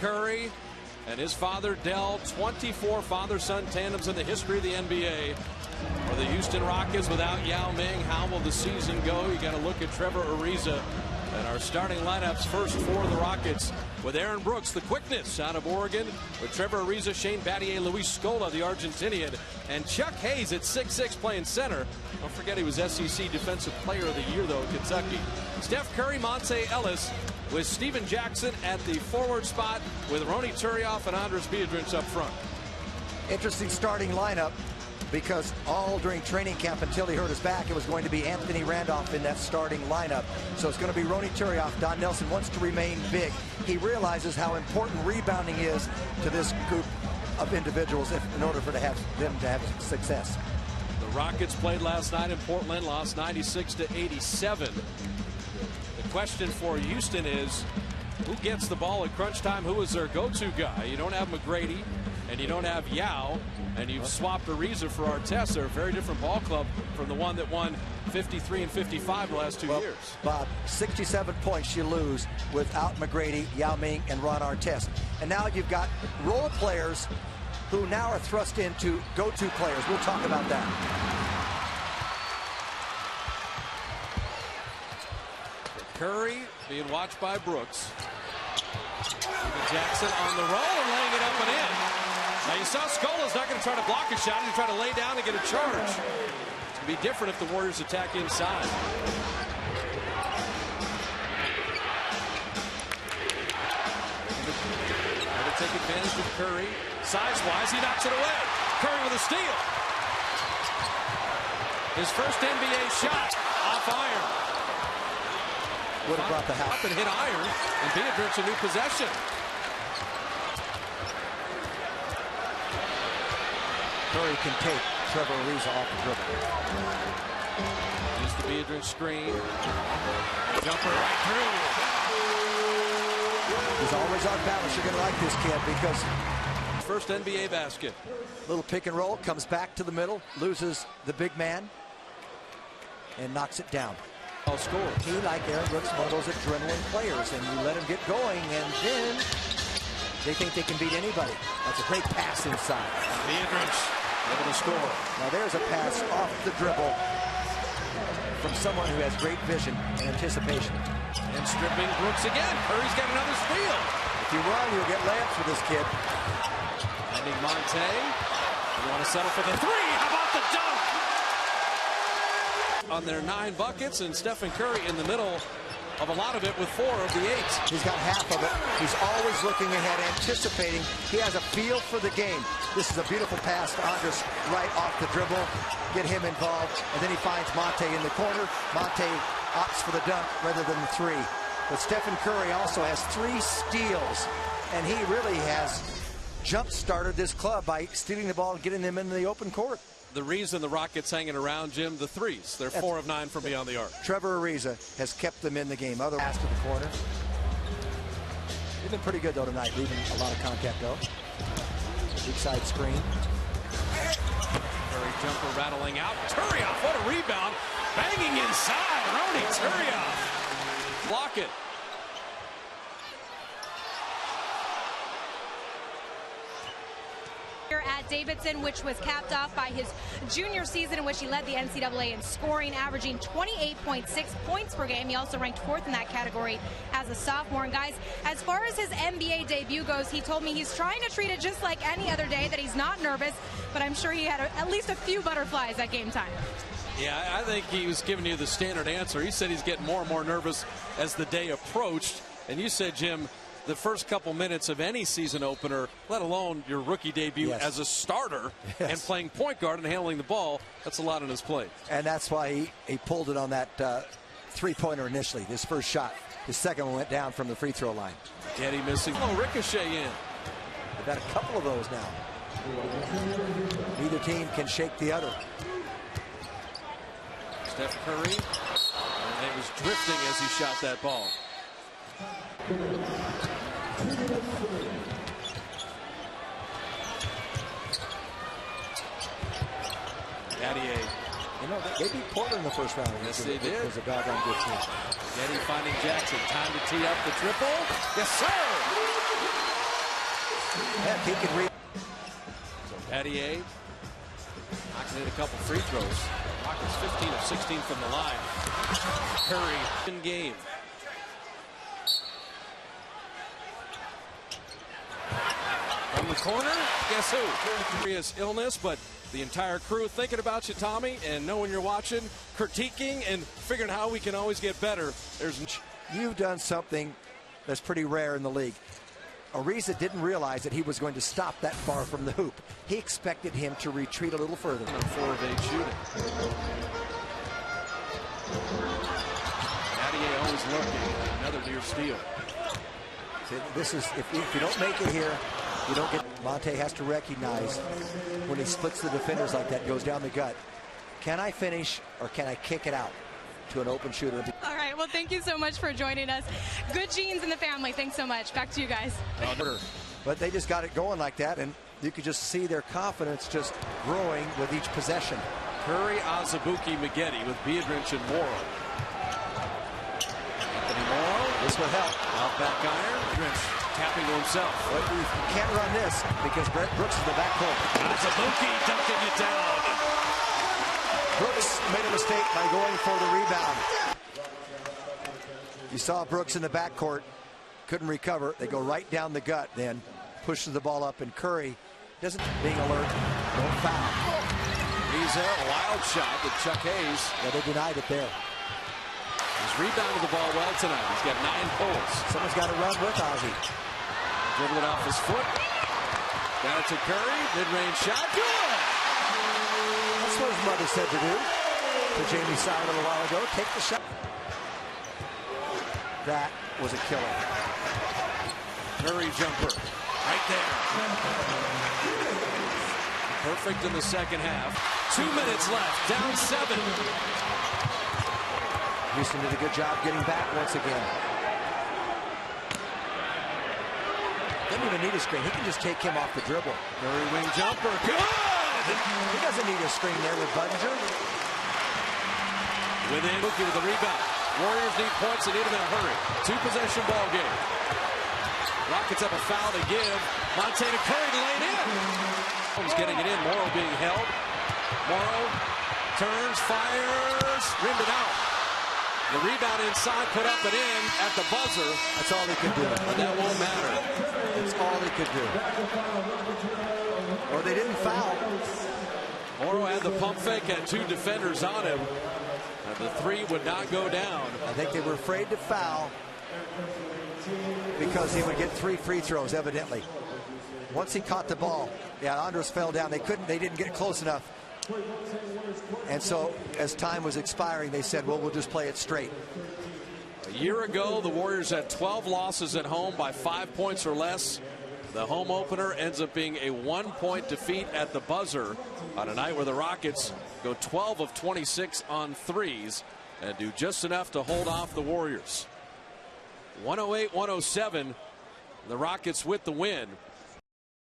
Curry and his father Dell, 24 father-son tandems in the history of the NBA. For the Houston Rockets without Yao Ming, how will the season go? You got to look at Trevor Ariza and our starting lineups first for the Rockets with Aaron Brooks, the quickness out of Oregon, with Trevor Ariza, Shane Battier, Luis Scola, the Argentinian, and Chuck Hayes at 6'6" playing center. Don't forget he was SEC Defensive Player of the Year, though, at Kentucky. Steph Curry, Monte Ellis, with Steven Jackson at the forward spot, with Ronny Turiaf and Andres Biedrins up front. Interesting starting lineup, because all during training camp until he hurt his back, it was going to be Anthony Randolph in that starting lineup. So it's going to be Ronny Turiaf. Don Nelson wants to remain big. He realizes how important rebounding is to this group of individuals in order for them to have success. The Rockets played last night in Portland, lost 96-87. The question for Houston is, who gets the ball at crunch time? Who is their go-to guy? You don't have McGrady, and you don't have Yao, and you've swapped Ariza for Artest. They're a very different ball club from the one that won 53 and 55 the last 2 years. Bob, 67 points you lose without McGrady, Yao Ming, and Ron Artest. And now you've got role players who now are thrust into go-to players. We'll talk about that. Curry being watched by Brooks. Steven Jackson on the roll and laying it up and in. Now you saw Scola's not going to try to block a shot. He's trying to lay down and get a charge. It's going to be different if the Warriors attack inside. Trying to take advantage of Curry. Size-wise, he knocks it away. Curry with a steal. His first NBA shot off iron. Would have brought the house. And hit iron, and Biedrins a new possession. Curry can take Trevor Ariza off the dribble. Use the Biedrins screen. Jumper right through. He's always on balance. You're going to like this kid because first NBA basket. Little pick and roll, comes back to the middle, loses the big man, and knocks it down. I'll score. He, like Aaron Brooks, one of those adrenaline players, and you let him get going, and then they think they can beat anybody. That's a great pass inside. Biedrins able to score. Now there's a pass off the dribble from someone who has great vision and anticipation. And stripping Brooks again. Curry's got another steal. If you run, you'll get layups with this kid. Finding Monte. You want to settle for the three. How about the dunk? On their 9 buckets, and Stephen Curry in the middle of a lot of it with 4 of the 8. He's got half of it. He's always looking ahead, anticipating. He has a feel for the game. This is a beautiful pass to Andres right off the dribble. Get him involved, and then he finds Monte in the corner. Monte opts for the dunk rather than the 3. But Stephen Curry also has 3 steals, and he really has jump-started this club by stealing the ball and getting them into the open court. The reason the Rockets hanging around, Jim, the threes. They're 4 of 9 from beyond the arc. Trevor Ariza has kept them in the game. Other pass to the corner. They've been pretty good, though, tonight, leaving a lot of contact, though. Big side screen. Curry jumper rattling out. Turiaf, what a rebound. Banging inside. Ronny Turiaf. Block it. At Davidson, which was capped off by his junior season in which he led the NCAA in scoring, averaging 28.6 points per game. He also ranked 4th in that category as a sophomore. And guys, as far as his NBA debut goes, he told me he's trying to treat it just like any other day, that he's not nervous, but I'm sure he had at least a few butterflies at game time. Yeah, I think he was giving you the standard answer. He said he's getting more and more nervous as the day approached. And you said, Jim, the first couple minutes of any season opener, let alone your rookie debut as a starter and playing point guard and handling the ball, that's a lot on his plate. And that's why he pulled it on that three-pointer initially, his first shot. His second one went down from the free throw line. Eddie missing. Oh, ricochet in. They've got a couple of those now. Neither team can shake the other. Steph Curry, and it was drifting as he shot that ball. Battier. You know, they beat Portland in the first round. Yes, they did. It was a goddamn good team. Eddie finding Jackson. Time to tee up the triple. Yes, sir! Heck, he can read. So Pattier knocking in a couple free throws. Rockets 15 of 16 from the line. Curry in game. From the corner, guess who? Serious illness, but the entire crew thinking about you, Tommy, and knowing you're watching, critiquing, and figuring how we can always get better. You've done something that's pretty rare in the league. Ariza didn't realize that he was going to stop that far from the hoop. He expected him to retreat a little further. 4 of 8 shooting. Pattier always lurking. Another near steal. See, this is if you don't make it here, you don't get. Monte has to recognize when he splits the defenders like that, goes down the gut. Can I finish or can I kick it out to an open shooter? All right, well, thank you so much for joining us. Good genes in the family. Thanks so much. Back to you guys. But they just got it going like that, and you could just see their confidence just growing with each possession. Curry, Azubuike, Maggette with Biedrins and Morrow. Anthony Morrow. This will help. Out back iron. Biedrins tapping to himself. But you can't run this because Brett Brooks is in the backcourt. Azubuike dunking it down. Brooks made a mistake by going for the rebound. You saw Brooks in the backcourt, couldn't recover. They go right down the gut, then pushes the ball up, and Curry doesn't being alert. Don't foul. Ariza, a wild shot to Chuck Hayes. Yeah, they denied it there. He's rebounded the ball well tonight. He's got 9 pulls. Someone's got to run with Ozzy. Dribbling off his foot. Got it to Curry. Mid-range shot. Good! That's what his mother said to do to Jamie Simon a little while ago. Take the shot. That was a killer. Curry jumper. Right there. Perfect in the second half. 2 minutes left. Down 7. Houston did a good job getting back once again. Doesn't even need a screen. He can just take him off the dribble. Curry wing jumper. Good! He doesn't need a screen there with Budinger. Within. Mookie with the rebound. Warriors need points. They need them in a hurry. 2-possession ball game. Rockets have a foul to give. Monte to Curry to lay it in. Holmes getting it in. Morrow being held. Morrow turns, fires, rimmed it out. The rebound inside, put up and in at the buzzer. That's all he could do. But that won't matter. That's all he could do. Or they didn't foul. Morrow had the pump fake, had 2 defenders on him. And the 3 would not go down. I think they were afraid to foul because he would get 3 free throws, evidently. Once he caught the ball, yeah, Andres fell down. They didn't get close enough. And so as time was expiring, they said, well, we'll just play it straight. A year ago, the Warriors had 12 losses at home by 5 points or less. The home opener ends up being a 1-point defeat at the buzzer on a night where the Rockets go 12 of 26 on threes and do just enough to hold off the Warriors. 108-107, the Rockets with the win.